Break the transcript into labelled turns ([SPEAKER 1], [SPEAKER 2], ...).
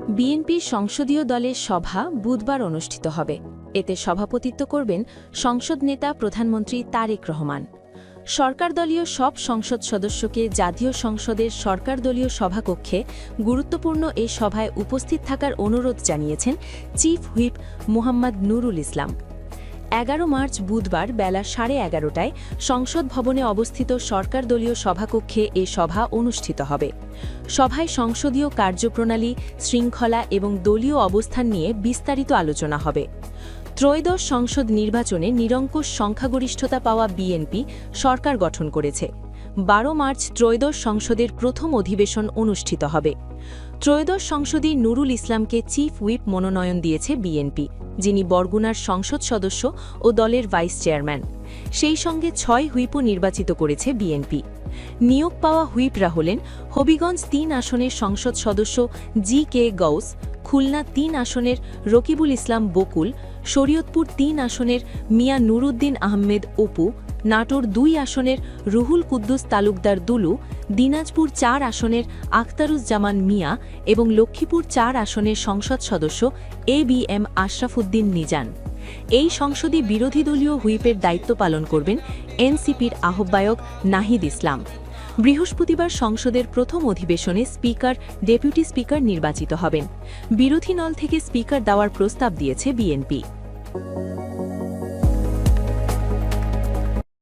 [SPEAKER 1] বিএনপির সংসদীয় দলের সভা বুধবার অনুষ্ঠিত হবে। এতে সভাপতিত্ব করবেন সংসদ নেতা প্রধানমন্ত্রী তারেক রহমান। সরকারদলীয় সব সংসদ সদস্যকে জাতীয় সংসদের সরকারদলীয় সভাকক্ষে গুরুত্বপূর্ণ এ সভায় উপস্থিত থাকার অনুরোধ জানিয়েছেন chief whip Mohammad Nurul Islam. 11 March বুধবার বেলা 11:30টায় সংসদ ভবনে অবস্থিত সরকারদলীয় সভাকক্ষে এ সভা অনুষ্ঠিত হবে। সভায় সংসদীয় কার্যপ্রণালী, শৃঙ্খলা এবং দলীয় অবস্থান নিয়ে বিস্তারিত আলোচনা হবে। ত্রয়োদশ সংসদ নির্বাচনে নিরঙ্কুশ সংখ্যাগরিষ্ঠতা পাওয়া বিএনপি সরকার গঠন করেছে। 12 মার্চ ত্রয়োদশ সংসদের প্রথম অধিবেশন অনুষ্ঠিত হবে। ত্রয়োদশ সংসদে নুরুল ইসলামকে চিফ হুইপ মনোনয়ন দিয়েছে বিএনপি, যিনি বরগুনার সংসদ সদস্য ও দলের ভাইস চেয়ারম্যান। সেই সঙ্গে 6 হুইপও নির্বাচিত করেছে বিএনপি। নিয়োগ পাওয়া হুইপরা হলেন হবিগঞ্জ 3 আসনের সংসদ সদস্য জি কে গৌস, খুলনা 3 আসনের রকিবুল ইসলাম বকুল, শরীয়তপুর 3 আসনের মিয়া নুরুদ্দিন আহমেদ অপু, নাটোর 2 আসনের রুহুল কুদ্দুস তালুকদার দুলু, দিনাজপুর 4 আসনের আখতারুজ্জামান মিয়া এবং লক্ষ্মীপুর 4 আসনের সংসদ সদস্য এবিএম আশরাফুদ্দিন নিজান। এই সংসদে বিরোধী দলীয় হুইপের দায়িত্ব পালন করবেন এনসিপির আহ্বায়ক নাহিদ ইসলাম। বৃহস্পতিবার সংসদের প্রথম অধিবেশনে স্পিকার, ডেপুটি স্পিকার নির্বাচিত হবেন। বিরোধী দল থেকে স্পিকার দেওয়ার প্রস্তাব দিয়েছে বিএনপি।